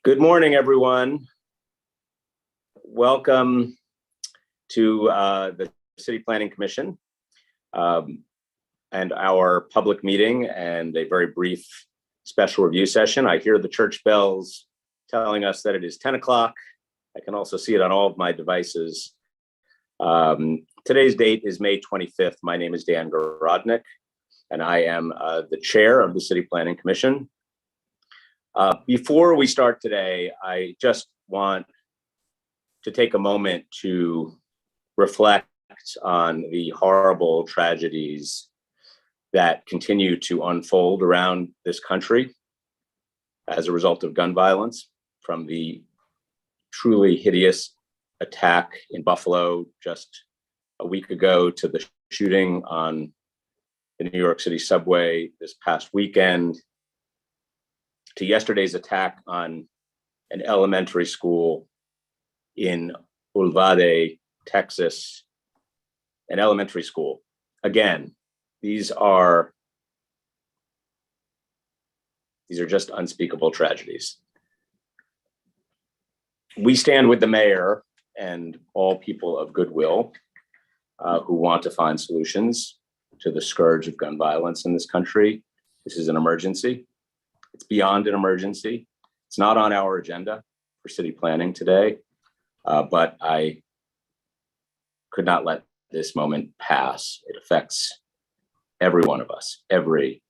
Good morning, everyone. Welcome to the City Planning Commission and our public meeting and a very brief special review session. I hear the church bells telling us that it is 10 o'clock. I can also see it on all of my devices. Today's date is May 25th. My name is Dan Gorodnik, and I am the chair of the City Planning Commission. Before we start today, I just want to take a moment to reflect on the horrible tragedies that continue to unfold around this country as a result of gun violence, from the truly hideous attack in Buffalo just a week ago to the shooting on the New York City subway this past weekend, to yesterday's attack on an elementary school in Uvalde, Texas, an elementary school. Again, these are just unspeakable tragedies. We stand with the mayor and all people of goodwill who want to find solutions to the scourge of gun violence in this country. This is an emergency. It's beyond an emergency. It's not on our agenda for city planning today, but I could not let this moment pass. It affects every one of us, every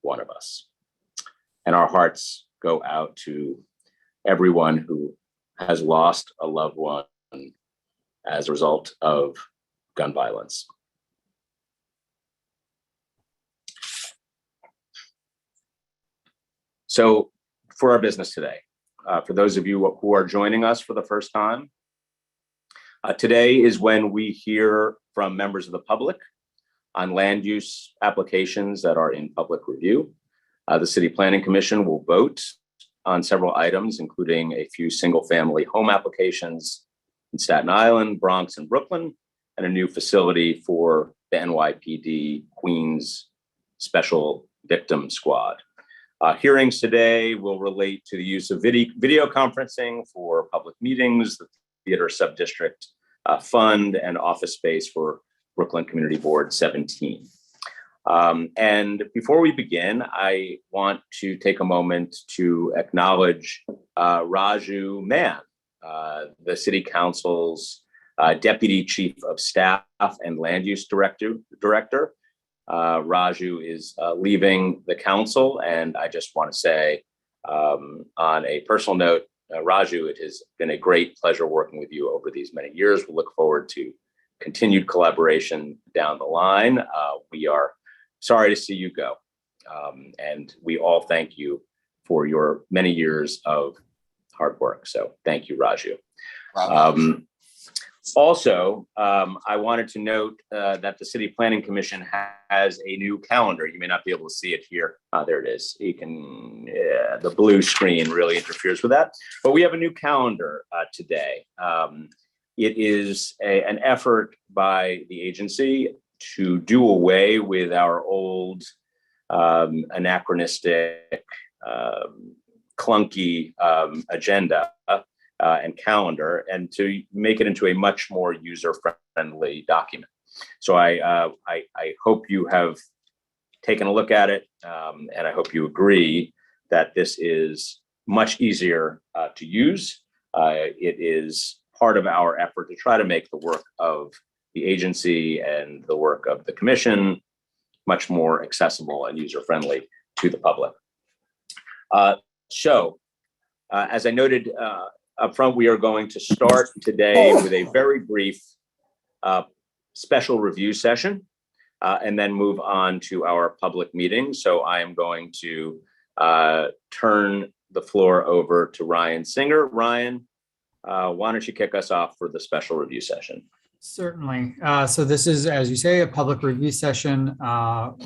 one of us. And our hearts go out to everyone who has lost a loved one as a result of gun violence. So for our business today, for those of you who are joining us for the first time, today is when we hear from members of the public on land use applications that are in public review. The City Planning Commission will vote on several items, including a few single-family home applications in Staten Island, Bronx, and Brooklyn, and a new facility for the NYPD Queens Special Victim Squad. Hearings today will relate to the use of video conferencing for public meetings, the theater subdistrict fund, and office space for Brooklyn Community Board 17. And before we begin, I want to take a moment to acknowledge Raju Mann, the City Council's Deputy Chief of Staff and Land Use Director. Raju is leaving the council, and I just want to say, on a personal note, Raju, it has been a great pleasure working with you over these many years. We look forward to continued collaboration down the line. We are sorry to see you go, and we all thank you for your many years of hard work. So thank you, Raju. Also, I wanted to note that the City Planning Commission has a new calendar. You may not be able to see it here. There it is. You can, the blue screen really interferes with that. But we have a new calendar today. It is an effort by the agency to do away with our old anachronistic, clunky agenda and calendar, and to make it into a much more user-friendly document. So I hope you have taken a look at it, and I hope you agree that this is much easier to use. It is part of our effort to try to make the work of the agency and the work of the commission much more accessible and user-friendly to the public. As I noted up front, we are going to start today with a very brief special review session and then move on to our public meeting. So I am going to turn the floor over to Ryan Singer. Ryan, why don't you kick us off for the special review session? Certainly. So this is, as you say, a public review session,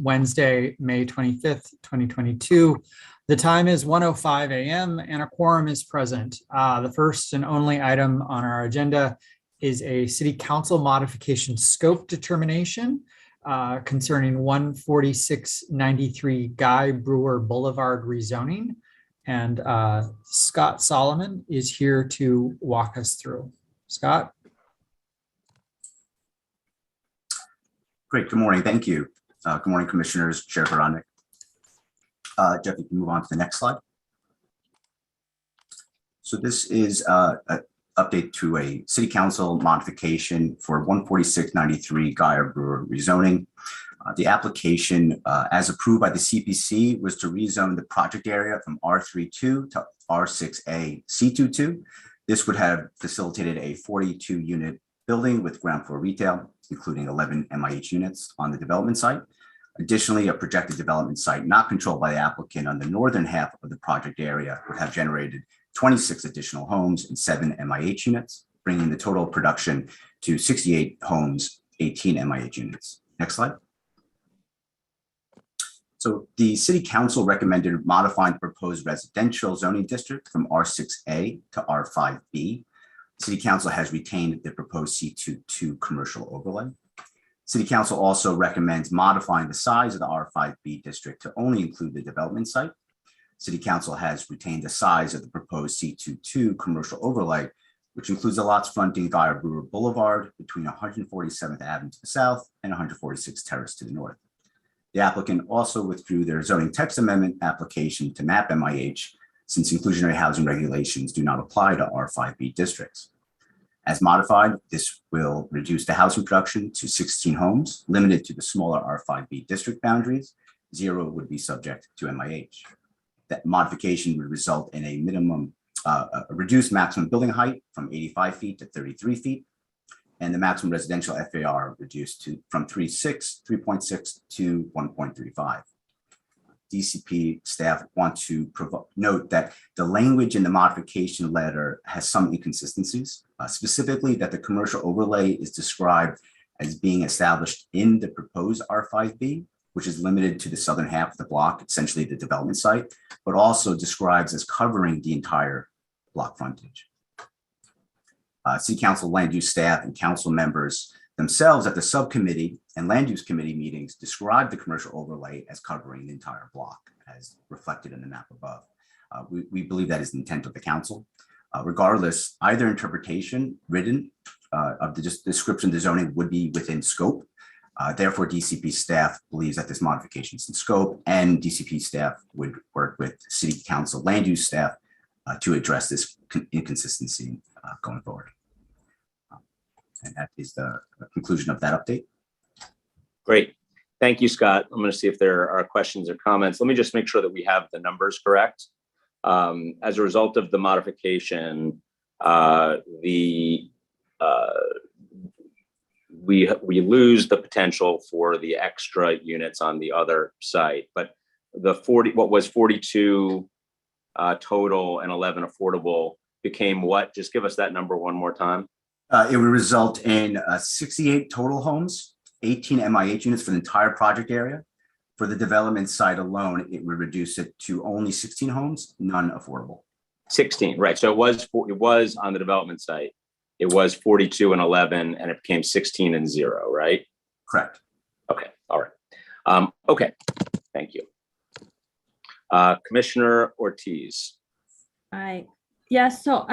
Wednesday, May 25th, 2022. The time is 1:05 a.m. and a quorum is present. The first and only item on our agenda is a city council modification scope determination concerning 14693 Guy Brewer Boulevard rezoning. And Scott Solomon is here to walk us through. Scott? Great. Good morning. Thank you. Good morning, Commissioners, Chair Veronik. Jeff, you can move on to the next slide. So this is an update to a City Council modification for 14693 Geyer Brewer rezoning. The application, as approved by the CPC, was to rezone the project area from R32 to R6A C22. This would have facilitated a 42-unit building with ground floor retail, including 11 MIH units on the development site. Additionally, a projected development site not controlled by the applicant on the northern half of the project area would have generated 26 additional homes and 7 MIH units, bringing the total production to 68 homes, 18 MIH units. Next slide. So the City Council recommended modifying the proposed residential zoning district from R6A to R5B. City Council has retained the proposed C22 commercial overlay. City Council also recommends modifying the size of the R5B district to only include the development site. City Council has retained the size of the proposed C22 commercial overlay, which includes the lots fronting Geyer Brewer Boulevard between 147th Avenue to the south and 146th Terrace to the north. The applicant also withdrew their zoning text amendment application to map MIH, since inclusionary housing regulations do not apply to R5B districts. As modified, this will reduce the housing production to 16 homes, limited to the smaller R5B district boundaries. 0 would be subject to MIH. That modification would result in a minimum, a reduced maximum building height from 85 feet to 33 feet, and the maximum residential FAR reduced from 3.6 to 1.35. DCP staff want to note that the language in the modification letter has some inconsistencies, specifically that the commercial overlay is described as being established in the proposed R5B, which is limited to the southern half of the block, essentially the development site, but also describes as covering the entire block frontage. City Council land use staff and council members themselves at the subcommittee and land use committee meetings describe the commercial overlay as covering the entire block, as reflected in the map above. We believe that is the intent of the council. Regardless, either interpretation written of the description of the zoning would be within scope. Therefore, DCP staff believes that this modification is in scope, and DCP staff would work with City Council land use staff to address this inconsistency going forward. And that is the conclusion of that update. Great. Thank you, Scott. I'm going to see if there are questions or comments. Let me just make sure that we have the numbers correct. As a result of the modification, we lose the potential for the extra units on the other site, but the what was 42 total and 11 affordable became what? Just give us that number one more time. It would result in 68 total homes, 18 MIH units for the entire project area. For the development site alone, it would reduce it to only 16 homes, none affordable. 16, right. So it was on the development site. It was 42 and 11, and it became 16 and 0, right? Correct. Okay. All right. Okay. Thank you. Commissioner Ortiz. Yes. So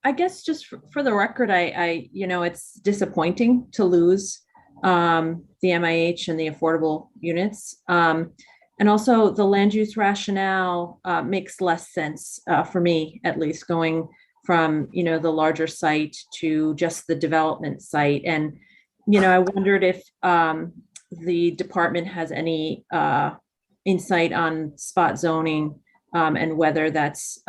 I guess just for the record, it's disappointing to lose the MIH and the affordable units. And also the land use rationale makes less sense for me, at least, going from, the larger site to just the development site. And, I wondered if the department has any insight on spot zoning and whether that's,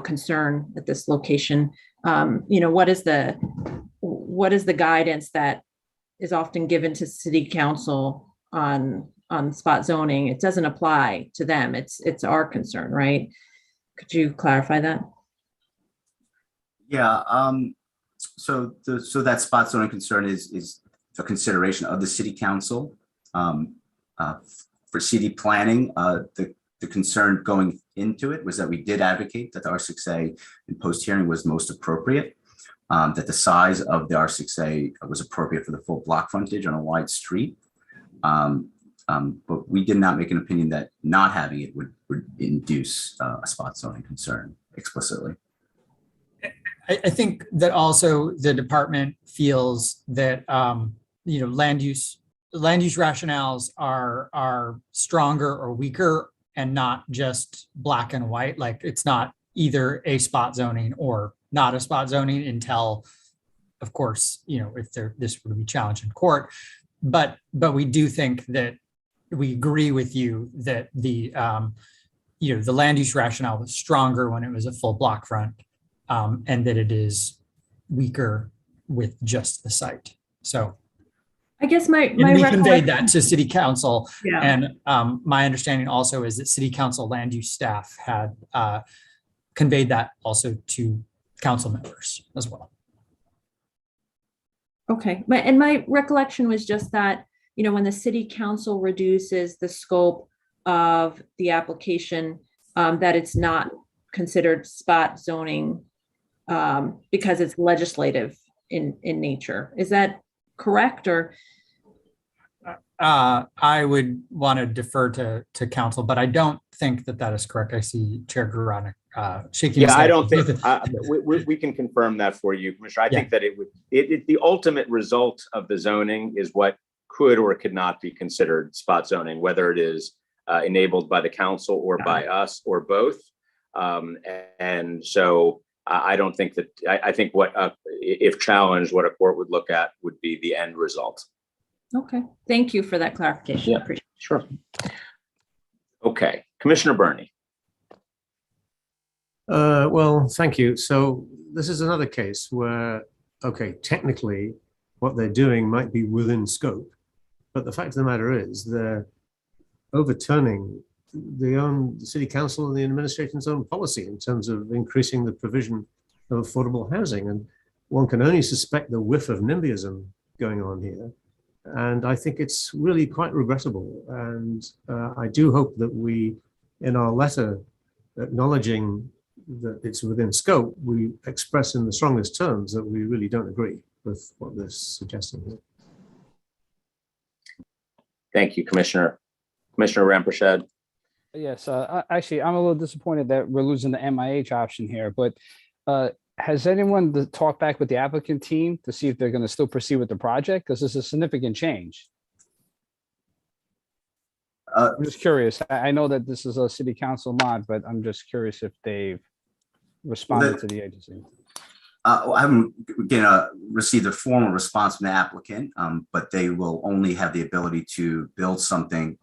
concern at this location. What is the guidance that is often given to City Council on spot zoning? It doesn't apply to them. It's our concern, right? Could you clarify that? Yeah. So that spot zoning concern is a consideration of the City Council for city planning. The concern going into it was that we did advocate that the R6A in post-hearing was most appropriate, that the size of the R6A was appropriate for the full block frontage on a wide street. But we did not make an opinion that not having it would induce a spot zoning concern explicitly. I think that also the department feels that, land use rationales are stronger or weaker and not just black and white. Like it's not either a spot zoning or not a spot zoning until, of course, if this were to be challenged in court. But we do think that we agree with you that the land use rationale was stronger when it was a full block front, and that it is weaker with just the site. So I guess my we conveyed recollection- that to city council. Yeah. And my understanding also is that city council land use staff had conveyed that also to council members as well. Okay, my recollection was just that, when the city council reduces the scope of the application, that it's not considered spot zoning because it's legislative in nature. Is that correct, or? I would want to defer to council, but I don't think that is correct. I see Chair Guronik shaking his Yeah, head. I don't think, we can confirm that for you, Commissioner. I think that the ultimate result of the zoning is what could or could not be considered spot zoning, whether it is enabled by the council or by us or both. And so I don't think that, I think if challenged, what a court would look at would be the end result. Okay, thank you for that clarification. Yeah, Appreciate it. sure. Okay, Commissioner Burney. Well, thank you. So this is another case where, okay, technically what they're doing might be within scope, but the fact of the matter is they're overturning the city council and the administration's own policy in terms of increasing the provision of affordable housing. And one can only suspect the whiff of NIMBYism going on here. And I think it's really quite regrettable. And I do hope that we, in our letter acknowledging that it's within scope, we express in the strongest terms that we really don't agree with what they're suggesting here. Thank you, Commissioner. Commissioner Rampersad. Yes, actually, I'm a little disappointed that we're losing the MIH option here, but has anyone talked back with the applicant team to see if they're going to still proceed with the project? Because this is a significant change. I'm just curious. I know that this is a city council mod, but I'm just curious if they've responded to the agency. I haven't received a formal response from the applicant, but they will only have the ability to build something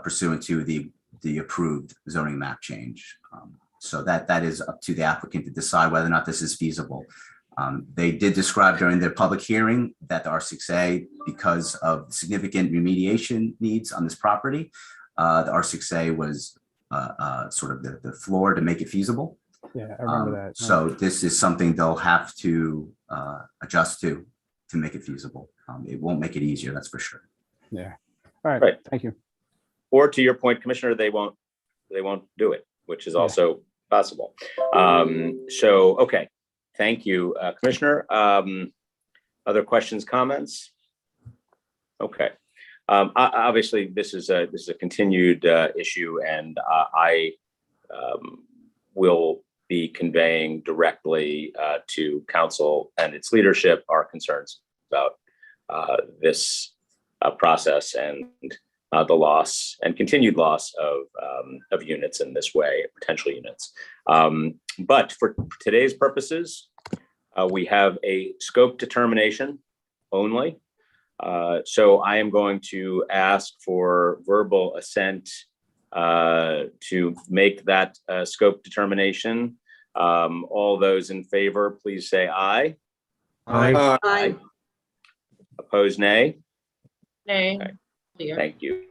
pursuant to the approved zoning map change. So that is up to the applicant to decide whether or not this is feasible. They did describe during their public hearing that the R6A, because of significant remediation needs on this property, the R6A was sort of the floor to make it feasible. Yeah, I remember that. So this is something they'll have to adjust to make it feasible. It won't make it easier, that's for sure. Yeah. All right. Right. Thank you. Or to your point, Commissioner, they won't do it, which is also possible. So, okay. Thank you, Commissioner. Other questions, comments? Okay. Obviously, this is a continued issue, and I will be conveying directly to council and its leadership our concerns about this process and the loss and continued loss of units in this way, potential units. But for today's purposes, we have a scope determination only. So I am going to ask for verbal assent to make that scope determination. All those in favor, please say aye. Aye. Aye. Opposed, nay? Nay. Okay. Leah. Thank you.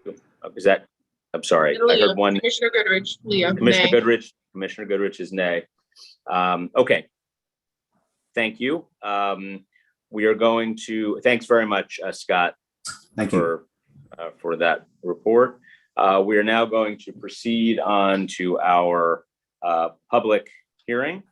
Is that, I'm sorry, I Leah. heard one. Commissioner Goodrich, Leah. Commissioner Nay. Goodrich, Commissioner Goodrich is nay. Okay. Thank you. We are going to, thanks very much, Scott, Thank you. for that report. We are now going to proceed on to our public hearing.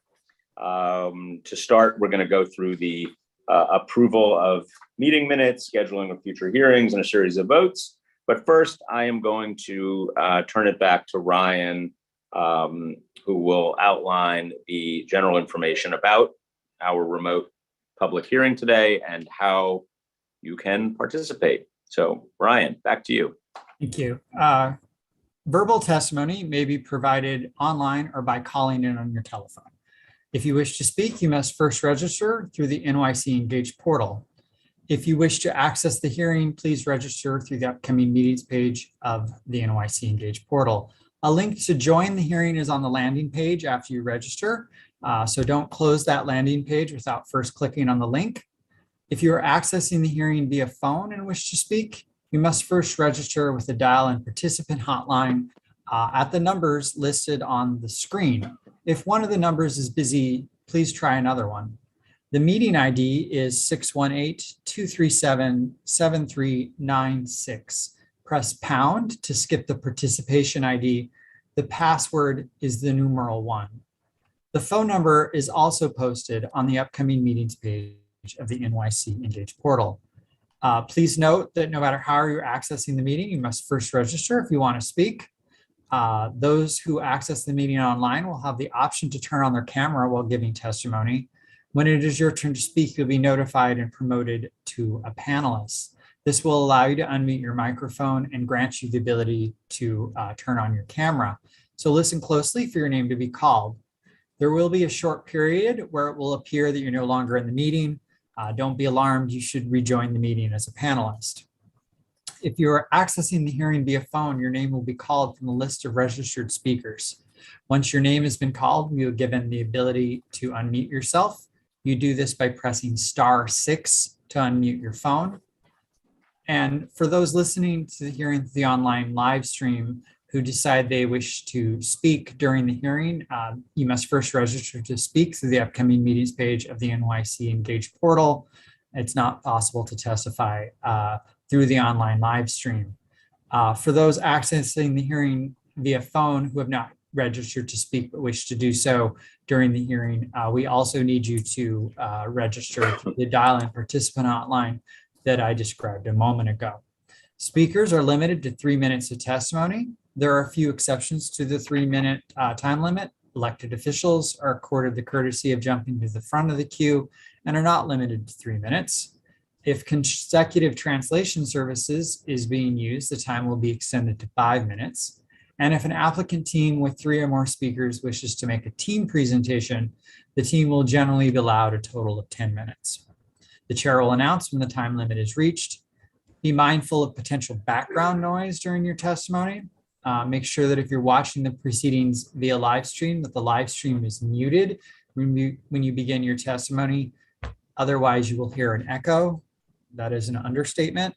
To start, we're going to go through the approval of meeting minutes, scheduling of future hearings, and a series of votes. But first, I am going to turn it back to Ryan, who will outline the general information about our remote public hearing today and how you can participate. So Ryan, back to you. Thank you. Verbal testimony may be provided online or by calling in on your telephone. If you wish to speak, you must first register through the NYC Engage portal. If you wish to access the hearing, please register through the upcoming meetings page of the NYC Engage portal. A link to join the hearing is on the landing page after you register. So don't close that landing page without first clicking on the link. If you are accessing the hearing via phone and wish to speak, you must first register with the dial-in participant hotline at the numbers listed on the screen. If one of the numbers is busy, please try another one. The meeting ID is 618-237-7396. Press pound to skip the participation ID. The password is the numeral 1. The phone number is also posted on the upcoming meetings page of the NYC Engage portal. Please note that no matter how you're accessing the meeting, you must first register if you want to speak. Those who access the meeting online will have the option to turn on their camera while giving testimony. When it is your turn to speak, you'll be notified and promoted to a panelist. This will allow you to unmute your microphone and grant you the ability to turn on your camera. So listen closely for your name to be called. There will be a short period where it will appear that you're no longer in the meeting. Don't be alarmed, you should rejoin the meeting as a panelist. If you're accessing the hearing via phone, your name will be called from the list of registered speakers. Once your name has been called, you're given the ability to unmute yourself. You do this by pressing *6 to unmute your phone. And for those listening to the hearing through the online live stream who decide they wish to speak during the hearing, you must first register to speak through the upcoming meetings page of the NYC Engage portal. It's not possible to testify through the online live stream. For those accessing the hearing via phone who have not registered to speak but wish to do so during the hearing, we also need you to register through the dial-in participant hotline that I described a moment ago. Speakers are limited to 3 minutes of testimony. There are a few exceptions to the 3-minute time limit. Elected officials are accorded the courtesy of jumping to the front of the queue and are not limited to 3 minutes. If consecutive translation services is being used, the time will be extended to 5 minutes. And if an applicant team with 3 or more speakers wishes to make a team presentation, the team will generally be allowed a total of 10 minutes. The chair will announce when the time limit is reached. Be mindful of potential background noise during your testimony. Make sure that if you're watching the proceedings via live stream, that the live stream is muted when you begin your testimony. Otherwise, you will hear an echo. That is an understatement.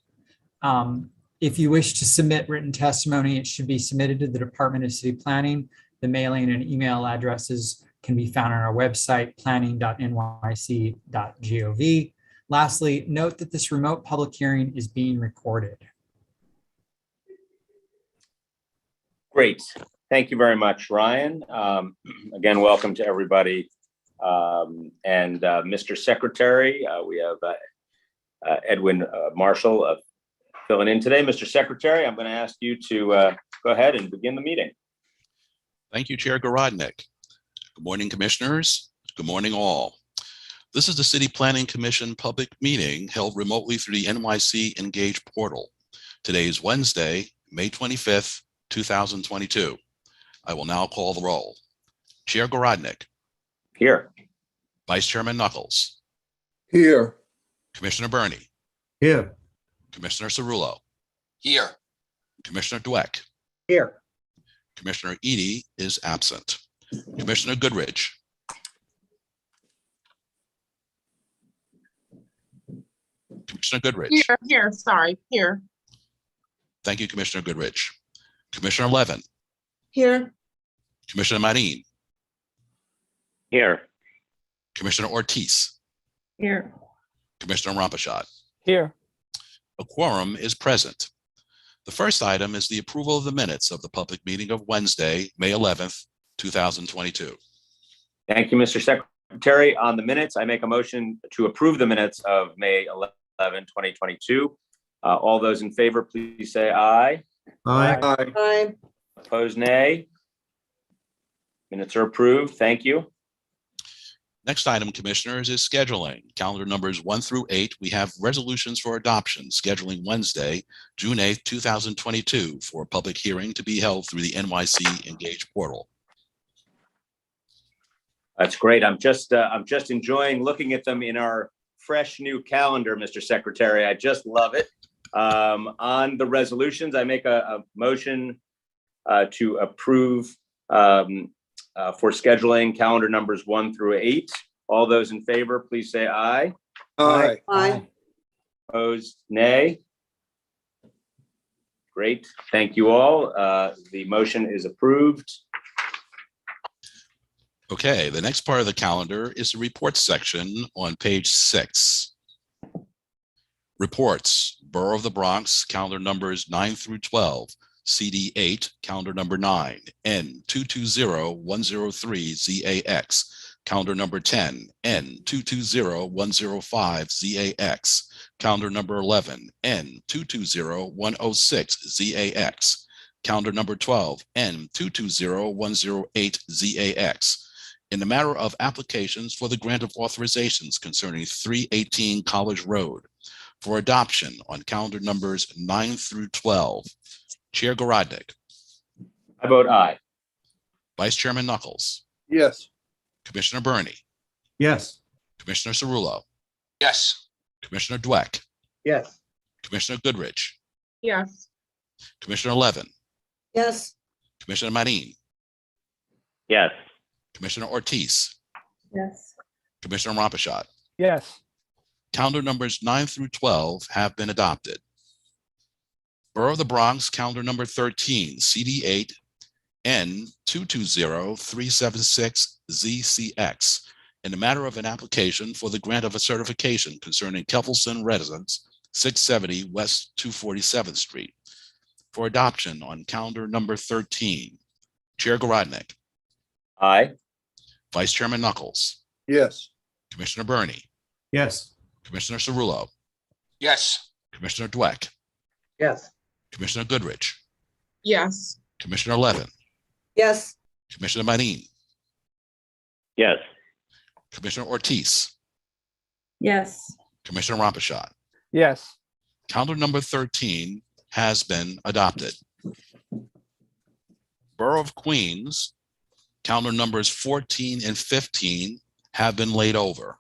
If you wish to submit written testimony, it should be submitted to the Department of City Planning. The mailing and email addresses can be found on our website, planning.nyc.gov. Lastly, note that this remote public hearing is being recorded. Great. Thank you very much, Ryan. Again, welcome to everybody. Mr. Secretary, we have Edwin Marshall filling in today. Mr. Secretary, I'm going to ask you to go ahead and begin the meeting. Thank you, Chair Garodnick. Good morning, commissioners. Good morning, all. This is the City Planning Commission public meeting held remotely through the NYC Engage portal. Today is Wednesday, May 25th, 2022. I will now call the roll. Chair Garodnick. Here. Vice Chairman Knuckles. Here. Commissioner Burney. Here. Commissioner Cerullo. Here. Commissioner Dweck. Here. Commissioner Edie is absent. Commissioner Goodrich. Commissioner Goodrich. Here, sorry, here. Thank you, Commissioner Goodrich. Commissioner Levin. Here. Commissioner Marin. Here. Commissioner Ortiz. Here. Commissioner Rompashot. Here. A quorum is present. The first item is the approval of the minutes of the public meeting of Wednesday, May 11th, 2022. Thank you, Mr. Secretary. On the minutes, I make a motion to approve the minutes of May 11, 2022. All those in favor, please say aye. Aye. Aye. Opposed, nay. Minutes are approved. Thank you. Next item, Commissioners, is scheduling. Calendar numbers 1 through 8. We have resolutions for adoption, scheduling Wednesday, June 8th, 2022 for a public hearing to be held through the NYC Engage portal. That's great. I'm just enjoying looking at them in our fresh new calendar, Mr. Secretary. I just love it. On the resolutions, I make a motion to approve for scheduling calendar numbers 1 through 8. All those in favor, please say aye. Aye. Aye. Opposed, nay. Great. Thank you all. The motion is approved. Okay, the next part of the calendar is the reports section on page 6. Reports, Borough of the Bronx, calendar numbers 9 through 12, CD 8, calendar number 9, N220103ZAX, calendar number 10, N220105ZAX, calendar number 11, N220106ZAX, calendar number 12, N220108ZAX. In the matter of applications for the grant of authorizations concerning 318 College Road for adoption on calendar numbers 9 through 12. Chair Garodnick, I vote aye. Vice Chairman Knuckles, Yes. Commissioner Burney, Yes. Commissioner Cerullo, Yes. Commissioner Dweck, Yes. Commissioner Goodrich, Yes. Commissioner Levin, Yes. Commissioner Marin, Yes. Commissioner Ortiz, Yes. Commissioner Rampachat. Yes. Calendar numbers 9 through 12 have been adopted. Borough of the Bronx, calendar number 13, CD 8, N220376ZCX, in the matter of an application for the grant of a certification concerning Kelfelson residents, 670 West 247th Street, for adoption on calendar number 13. Chair Garodnick, Aye. Vice Chairman Knuckles, Yes. Commissioner Burney, Yes. Commissioner Cerullo, Yes. Commissioner Dweck, Yes. Commissioner Goodrich, Yes. Commissioner Levin, Yes. Commissioner Marin, Yes. Commissioner Ortiz, Yes. Commissioner Rampachat. Yes. Calendar number 13 has been adopted. Borough of Queens, calendar numbers 14 and 15 have been laid over.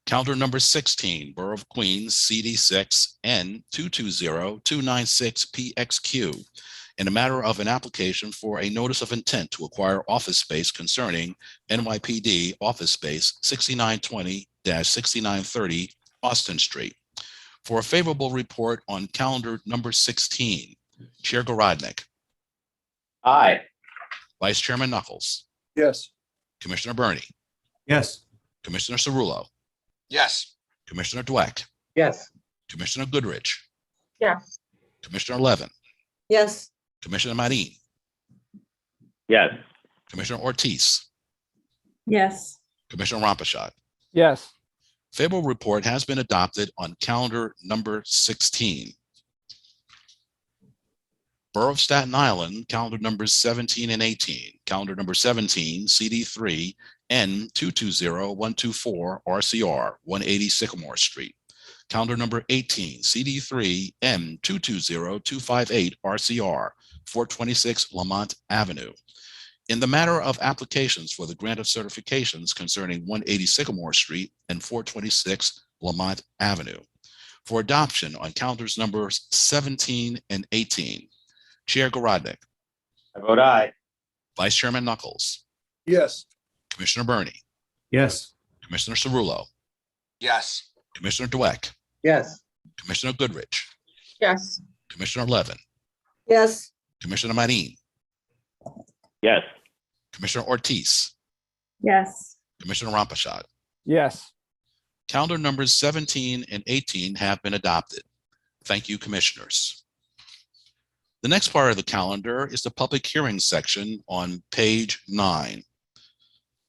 Calendar number 16, Borough of Queens, CD6, N220296PXQ, in a matter of an application for a notice of intent to acquire office space concerning NYPD office space 6920-6930 Austin Street. For a favorable report on calendar number 16, Chair Garodnick, Aye. Vice Chairman Knuckles, Yes. Commissioner Burney, Yes. Commissioner Cerullo, Yes. Commissioner Dweck, Yes. Commissioner Goodrich, Yes. Commissioner Levin, Yes. Commissioner Marin, Yes. Commissioner Ortiz, Yes. Commissioner Rampachat. Yes. Favorable report has been adopted on calendar number 16. Borough of Staten Island, calendar numbers 17 and 18. Calendar number 17, CD3, N220124 RCR, 180 Sycamore Street. Calendar number 18, CD3, N220258 RCR, 426 Lamont Avenue. In the matter of applications for the grant of certifications concerning 180 Sycamore Street and 426 Lamont Avenue for adoption on calendars numbers 17 and 18. Chair Garodnick, I vote aye. Vice Chairman Knuckles, Yes. Commissioner Burney, Yes. Commissioner Cerullo, Yes. Commissioner Dweck, Yes. Commissioner Goodrich, Yes. Commissioner Levin, Yes. Commissioner Marin, Yes. Commissioner Ortiz, Yes. Commissioner Rampachat. Yes. Calendar numbers 17 and 18 have been adopted. Thank you, Commissioners. The next part of the calendar is the public hearing section on page 9.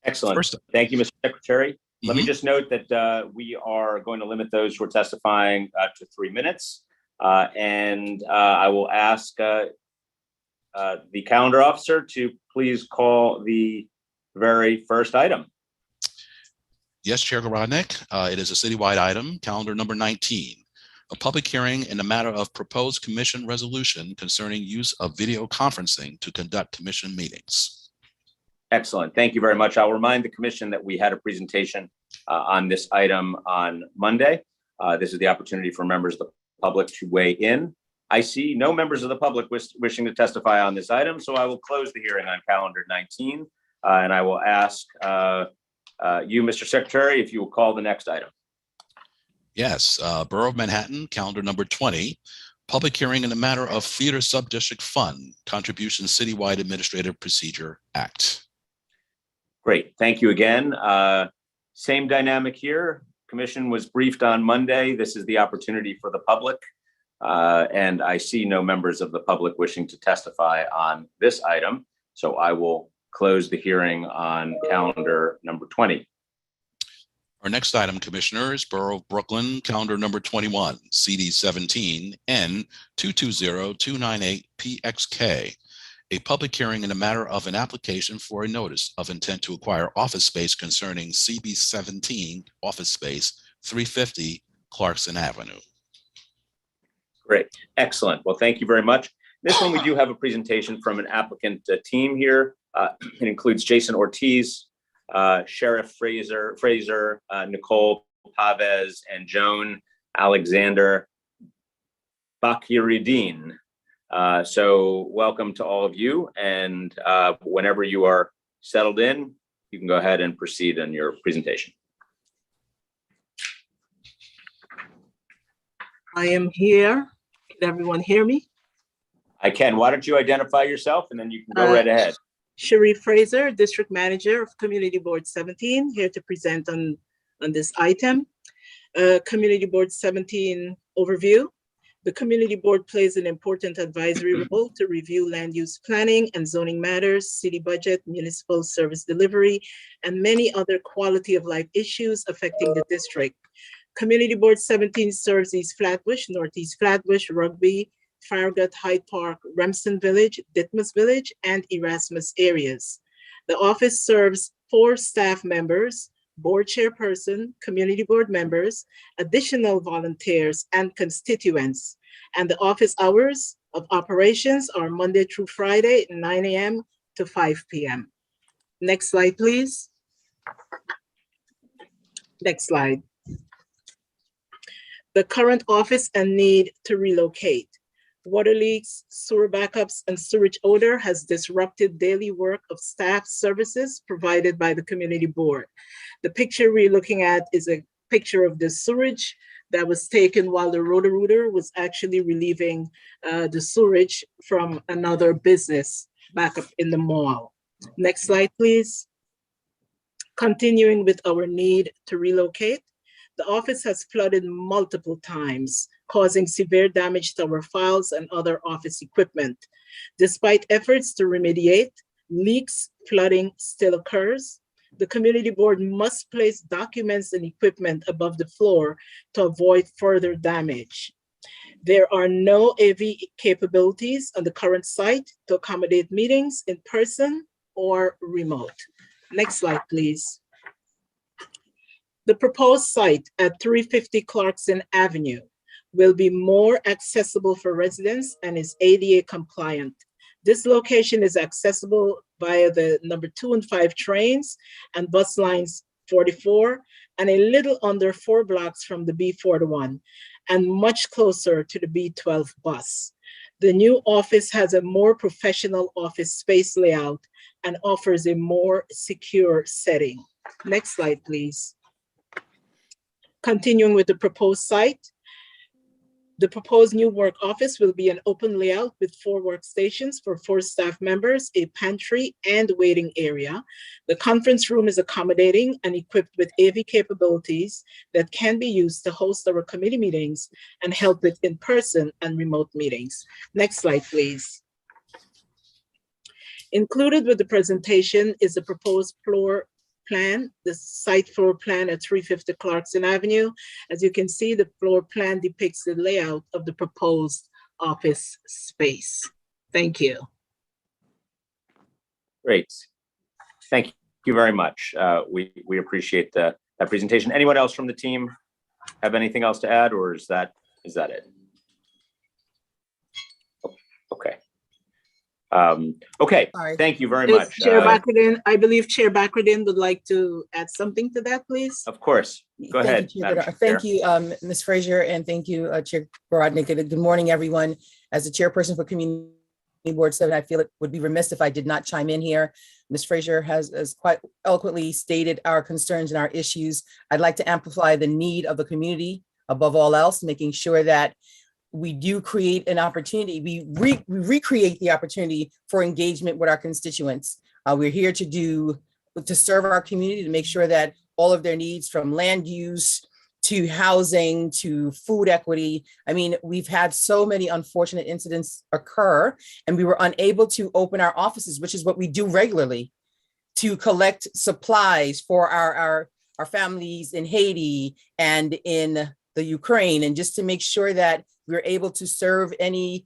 Excellent. First- Thank you, Mr. Secretary. Let me just note that we are going to limit those who are testifying to 3 minutes. And I will ask the calendar officer to please call the very first item. Yes, Chair Garodnick, it is a citywide item, calendar number 19, a public hearing in the matter of proposed commission resolution concerning use of video conferencing to conduct commission meetings. Excellent. Thank you very much. I'll remind the commission that we had a presentation on this item on Monday. This is the opportunity for members of the public to weigh in. I see no members of the public wishing to testify on this item, so I will close the hearing on calendar 19. And I will ask you, Mr. Secretary, if you will call the next item. Yes, Borough of Manhattan, calendar number 20, public hearing in the matter of Theater Subdistrict Fund, Contribution Citywide Administrative Procedure Act. Great. Thank you again. Same dynamic here. Commission was briefed on Monday. This is the opportunity for the public. And I see no members of the public wishing to testify on this item. So I will close the hearing on calendar number 20. Our next item, Commissioners, Borough of Brooklyn, calendar number 21, CD 17 N220298PXK, a public hearing in the matter of an application for a notice of intent to acquire office space concerning CB 17 office space 350 Clarkson Avenue. Great. Excellent. Well, thank you very much. This one, we do have a presentation from an applicant team here. It includes Jason Ortiz, Sheriff Fraser, Nicole Pavez, and Joan Alexander Bakiruddin. So welcome to all of you. And whenever you are settled in, you can go ahead and proceed in your presentation. I am here. Can everyone hear me? I can. Why don't you identify yourself and then you can go right ahead. Cherie Fraser, District Manager of Community Board 17, here to present on this item. Community Board 17 overview. The Community Board plays an important advisory role to review land use planning and zoning matters, city budget, municipal service delivery, and many other quality of life issues affecting the district. Community Board 17 serves East Flatbush, Northeast Flatbush, Rugby, Farragut, Hyde Park, Remsen Village, Ditmas Village, and Erasmus areas. The office serves 4 staff members, board chairperson, community board members, additional volunteers, and constituents. And the office hours of operations are Monday through Friday, 9 a.m. to 5 p.m. Next slide, please. Next slide. The current office and need to relocate. Water leaks, sewer backups, and sewage odor has disrupted daily work of staff services provided by the community board. The picture we're looking at is a picture of the sewage that was taken while the Roto-Rooter was actually relieving the sewage from another business back up in the mall. Next slide, please. Continuing with our need to relocate. The office has flooded multiple times, causing severe damage to our files and other office equipment. Despite efforts to remediate, leaks, flooding still occurs. The community board must place documents and equipment above the floor to avoid further damage. There are no AV capabilities on the current site to accommodate meetings in person or remote. Next slide, please. The proposed site at 350 Clarkson Avenue will be more accessible for residents and is ADA compliant. This location is accessible via the number 2 and 5 trains and bus lines 44 and a little under 4 blocks from the B41 and much closer to the B12 bus. The new office has a more professional office space layout and offers a more secure setting. Next slide, please. Continuing with the proposed site, the proposed new work office will be an open layout with 4 workstations for 4 staff members, a pantry, and waiting area. The conference room is accommodating and equipped with AV capabilities that can be used to host our committee meetings and help with in-person and remote meetings. Next slide, please. Included with the presentation is the proposed floor plan, the site floor plan at 350 Clarkson Avenue. As you can see, the floor plan depicts the layout of the proposed office space. Thank you. Great. Thank you very much. We appreciate that presentation. Anyone else from the team have anything else to add, or is that it? Okay. Okay. Sorry. Thank you very Is much. Chair Backerden, I believe Chair Backerden would like to add something to that, please. Of course. Go ahead. Thank you, Madam Chair. Chair. Thank you, Ms. Frazier, and thank you, Chair Gorodnick. And good morning, everyone. As the chairperson for Community Board 7, I feel it would be remiss if I did not chime in here. Ms. Frazier has quite eloquently stated our concerns and our issues. I'd like to amplify the need of the community above all else, making sure that we do create an opportunity. We recreate the opportunity for engagement with our constituents. We're here to serve our community, to make sure that all of their needs, from land use to housing to food equity. I mean, we've had so many unfortunate incidents occur, and we were unable to open our offices, which is what we do regularly, to collect supplies for our families in Haiti and in the Ukraine, and just to make sure that we're able to serve any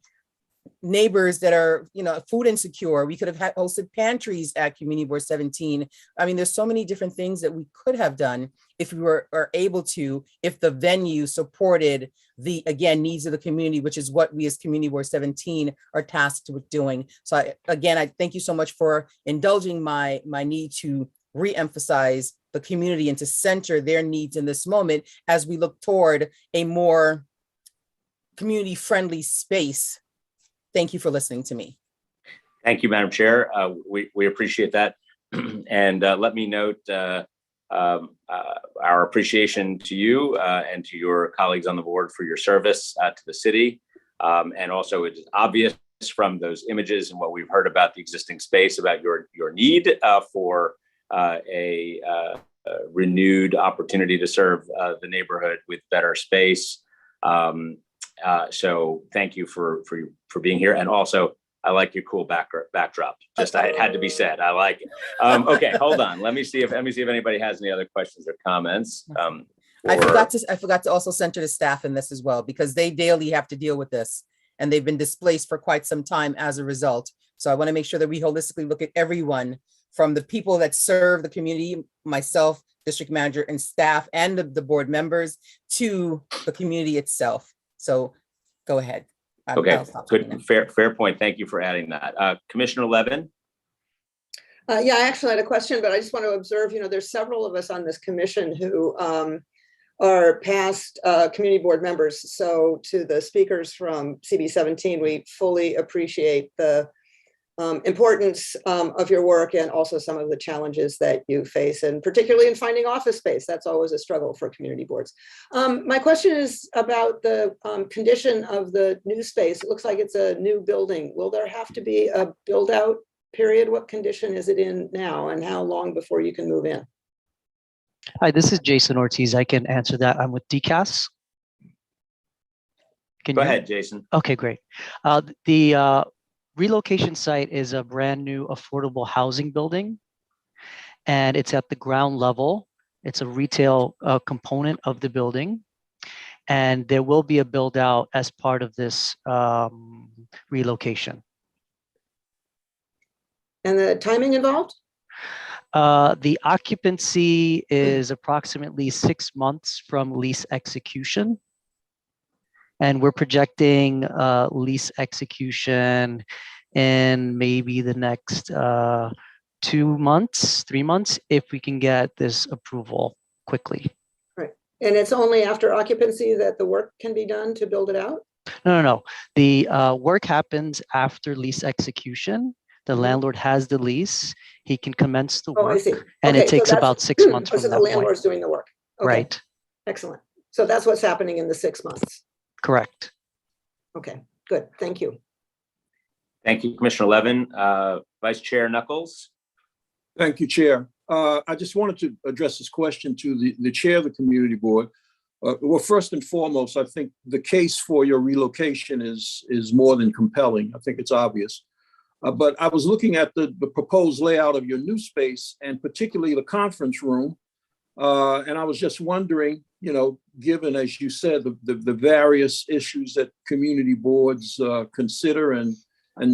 neighbors that are, food insecure. We could have hosted pantries at Community Board 17. I mean, there's so many different things that we could have done if we were able to, if the venue supported the, again, needs of the community, which is what we as Community Board 17 are tasked with doing. So I thank you so much for indulging my need to reemphasize the community and to center their needs in this moment as we look toward a more community-friendly space. Thank you for listening to me. Thank you, Madam Chair. We appreciate that. And let me note our appreciation to you and to your colleagues on the board for your service to the city. And also, it's obvious from those images and what we've heard about the existing space about your need for a renewed opportunity to serve the neighborhood with better space. So thank you for being here. And also, I like your cool backdrop. Just it had to be said. I like it. Okay, hold on. Let me see if anybody has any other questions or comments. I forgot to also center the staff in this as well, because they daily have to deal with this, and they've been displaced for quite some time as a result. So I want to make sure that we holistically look at everyone, from the people that serve the community, myself, district manager, and staff, and the board members, to the community itself. So go ahead. Okay, good, fair point. Thank you for adding that. Commissioner Levin. Yeah, I actually had a question, but I just want to observe, there's several of us on this commission who are past community board members. So to the speakers from CB17, we fully appreciate the importance of your work, and also some of the challenges that you face, and particularly in finding office space. That's always a struggle for community boards. My question is about the condition of the new space. It looks like it's a new building. Will there have to be a build out period? What condition is it in now, and how long before you can move in? Hi, this is Jason Ortiz. I can answer that. I'm with DCAS. Go ahead, Jason. Okay, great. The relocation site is a brand new affordable housing building, and it's at the ground level. It's a retail component of the building, and there will be a build out as part of this relocation. And the timing involved? The occupancy is approximately 6 months from lease execution. And we're projecting lease execution in maybe the next 2 months, 3 months, if we can get this approval quickly. Right. And it's only after occupancy that the work can be done to build it out? No. The work happens after lease execution. The landlord has the lease. He can commence the work. Oh, I see. And okay, it takes about 6 months from so that the landlord's point. doing the work. Okay. Right. Excellent. So that's what's happening in the 6 months. Correct. Okay, good. Thank you. Thank you, Commissioner Levin. Vice Chair Knuckles. Thank you, Chair. I just wanted to address this question to the Chair of the Community Board. Well, first and foremost, I think the case for your relocation is more than compelling. I think it's obvious. But I was looking at the proposed layout of your new space and particularly the conference room. And I was just wondering, given, as you said, the various issues that community boards consider and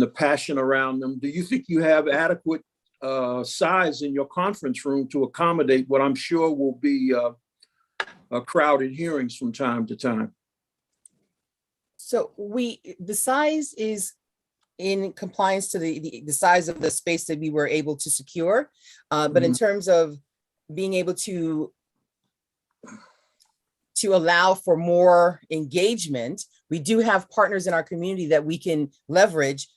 the passion around them, do you think you have adequate size in your conference room to accommodate what I'm sure will be crowded hearings from time to time? So the size is in compliance to the size of the space that we were able to secure. But in terms of being able to allow for more engagement, we do have partners in our community that we can leverage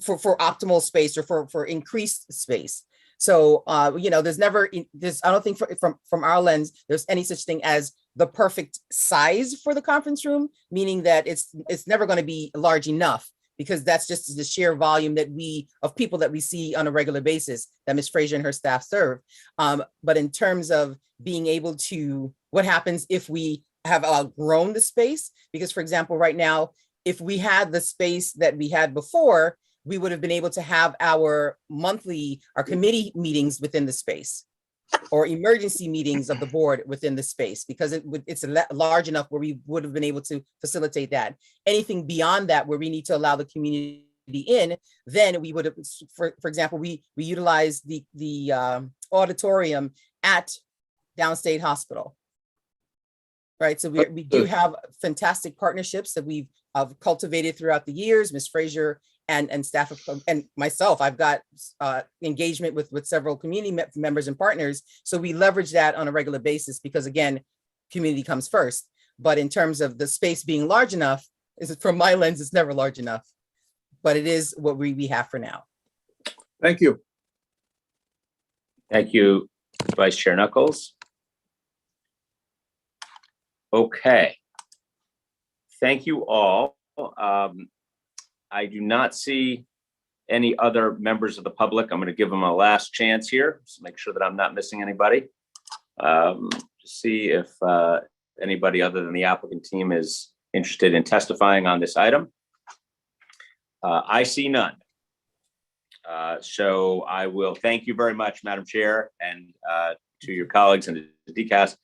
for optimal space or for increased space. So, there's never, I don't think from our lens, there's any such thing as the perfect size for the conference room, meaning that it's never going to be large enough, because that's just the sheer volume of people that we see on a regular basis that Ms. Frazier and her staff serve. But in terms of being able to, what happens if we have outgrown the space? Because, for example, right now, if we had the space that we had before, we would have been able to have our committee meetings within the space, or emergency meetings of the board within the space, because it's large enough where we would have been able to facilitate that. Anything beyond that, where we need to allow the community in, then we would have, for example, we utilize the auditorium at Downstate Hospital. Right, so we do have fantastic partnerships that we've cultivated throughout the years. Ms. Frazier and staff and myself, I've got engagement with several community members and partners. So we leverage that on a regular basis because, again, community comes first. But in terms of the space being large enough, from my lens, it's never large enough. But it is what we have for now. Thank you. Thank you, Vice Chair Knuckles. Okay. Thank you all. I do not see any other members of the public. I'm going to give them a last chance here, just to make sure that I'm not missing anybody. To see if anybody other than the applicant team is interested in testifying on this item. I see none. So I will thank you very much, Madam Chair, and to your colleagues and the DCAS.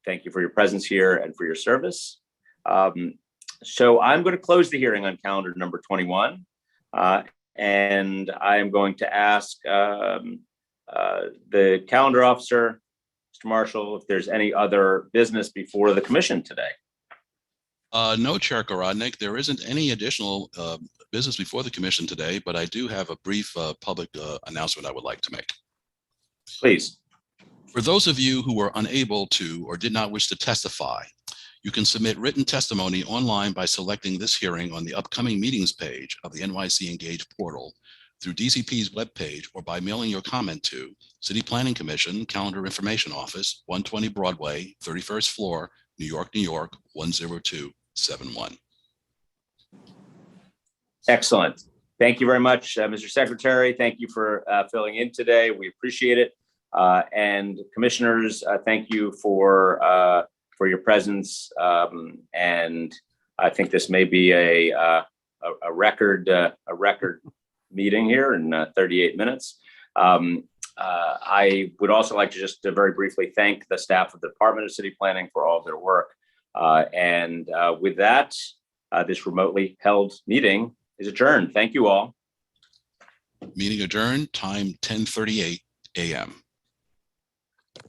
Thank you for your presence here and for your service. So I'm going to close the hearing on calendar number 21. And I am going to ask the calendar officer, Mr. Marshall, if there's any other business before the commission today. No, Chair Garodnick, there isn't any additional business before the commission today, but I do have a brief public announcement I would like to make. Please. For those of you who were unable to or did not wish to testify, you can submit written testimony online by selecting this hearing on the upcoming meetings page of the NYC Engage portal, through DCP's webpage, or by mailing your comment to City Planning Commission, Calendar Information Office, 120 Broadway, 31st floor, New York, New York, 10271. Excellent. Thank you very much, Mr. Secretary. Thank you for filling in today. We appreciate it. And commissioners, thank you for your presence. And I think this may be a record meeting here in 38 minutes. I would also like to just very briefly thank the staff of the Department of City Planning for all of their work. And with that, this remotely held meeting is adjourned. Thank you all. Meeting adjourned, time 10:38 a.m.